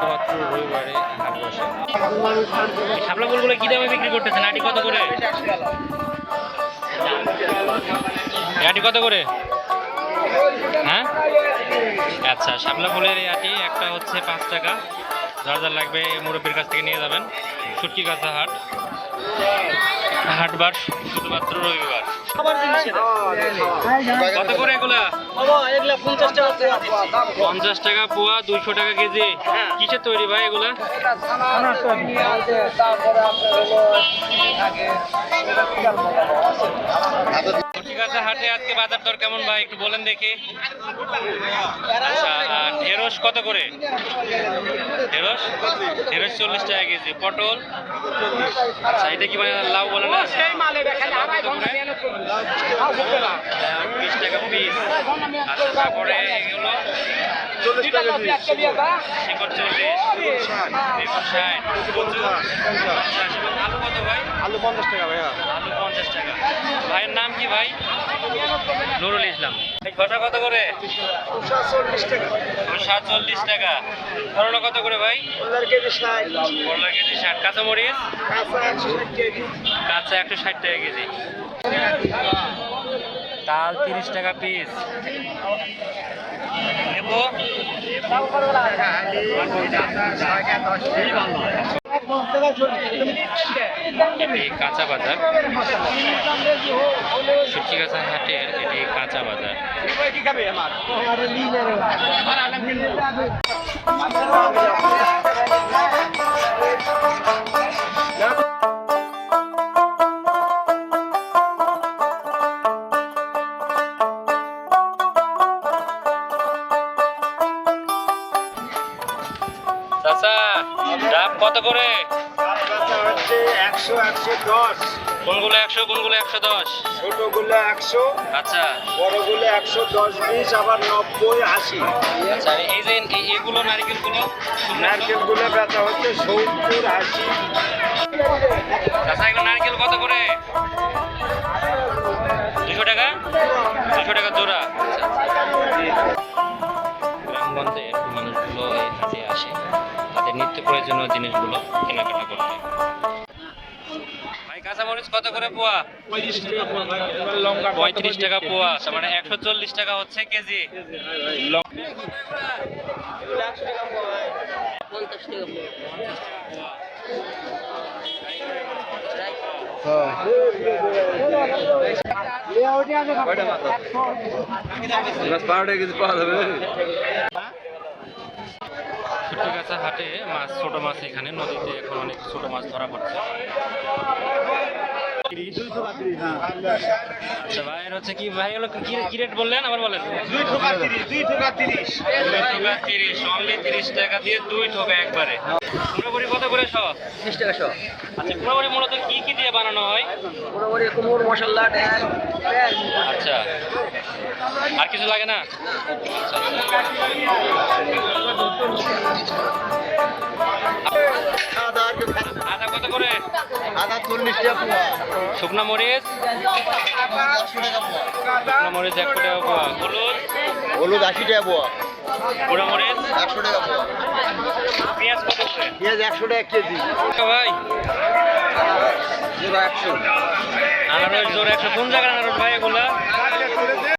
শুধুমাত্র রবিবারে হাট বসে। শাপলা ফুলগুলো কি দামে বিক্রি করতেছেন? আটি কত করে? আটি কত করে? হ্যাঁ, আচ্ছা, শাপলা ফুলের এই আটি একটা হচ্ছে 5 টাকা। যার যার লাগবে মুরব্বীর কাছ থেকে নিয়ে যাবেন। শুটকি গাছা হাটবার শুধুমাত্র রবিবার। কত করে এগুলা? 50 টাকা পোয়া, 200 টাকা কেজি। কিসের তৈরি ভাই এগুলা? হাটে আজকে বাজার দর কেমন ভাই একটু বলেন দেখি। আচ্ছা, ঢেঁড়স কত করে? ঢেঁড়স 40 টাকা কেজি। পটল? আচ্ছা, এটা কি মানে লাউ বলে না? 20 টাকা পিস। আচ্ছা, তারপরে এগুলো 40 টাকা পিস। শিকড় 40, বেগুন 60, কচু 50। আলু কত ভাই? আলু 50 টাকা ভাইয়া। আলু 50 টাকা। ভাইয়ের নাম কি ভাই? নুরুল ইসলাম। শসা কত করে? 40 টাকা। 40 টাকা। করলা কত করে ভাই? কেজি 60। করলা কেজি 60। কাঁচামরিচ? কাঁচা 160 কেজি। কাঁচা 160 টাকা কেজি। তাল 30 টাকা পিস। লেবু? এটি কাঁচা বাজার, শুটকি গাছা হাটের এটি কাঁচা বাজার। চাচা, ডাব কত করে? 100, 110। কোনগুলো 100, কোনগুলো 110? ছোটগুলো 100, আচ্ছা বড়গুলো 110, 20, আবার 90, 80। আচ্ছা, এই যে এগুলো নারকেলগুলো? নারকেলগুলো বেচা হচ্ছে 70, 80। চাচা, এগুলো নারকেল কত করে? 200 টাকা? 200 টাকা জোড়া। গ্রামগঞ্জের মানুষগুলো এই হাটে আসে তাদের নিত্য প্রয়োজনীয় জিনিসগুলো কেনাকাটা করতে। ভাই, কাঁচামরিচ কত করে পোয়া? 35 টাকা পোয়া, তার মানে 140 টাকা হচ্ছে কেজি। শুটকিগাছা হাটে মাছ, ছোট মাছ এখানে নদীতে এখন অনেক ছোট মাছ ধরা পড়ছে। আচ্ছা ভাই, এর হচ্ছে কি ভাই, হলো কি রেট বললেন আবার বলেন? 2 টাকা 30, 2 টাকা 30। 2 টাকা 30, অনলি 30 টাকা দিয়ে 2 টাকা একবারে। পুরোপুরি কত করে শ? 30 টাকা শো। আচ্ছা, পুরোপুরি মূলত কি কি দিয়ে বানানো হয়? মোটামুটি কুমড়, মশলা, ডাল। আচ্ছা, আর কিছু লাগে না? আদা কত করে? আদা 40 টাকা পোয়া। শুকনা মরিচ? 100 টাকা পোয়া। শুকনা মরিচ 100 টাকা পোয়া। হলুদ? হলুদ 80 টাকা পোয়া। গুঁড়া মরিচ? 100 টাকা পোয়া। পেঁয়াজ কত করে? পেঁয়াজ 100 টাকা কেজি। ভাই, জোড়া 100। আনারস জোর 100। কোন জায়গার আনারস ভাই এগুলা?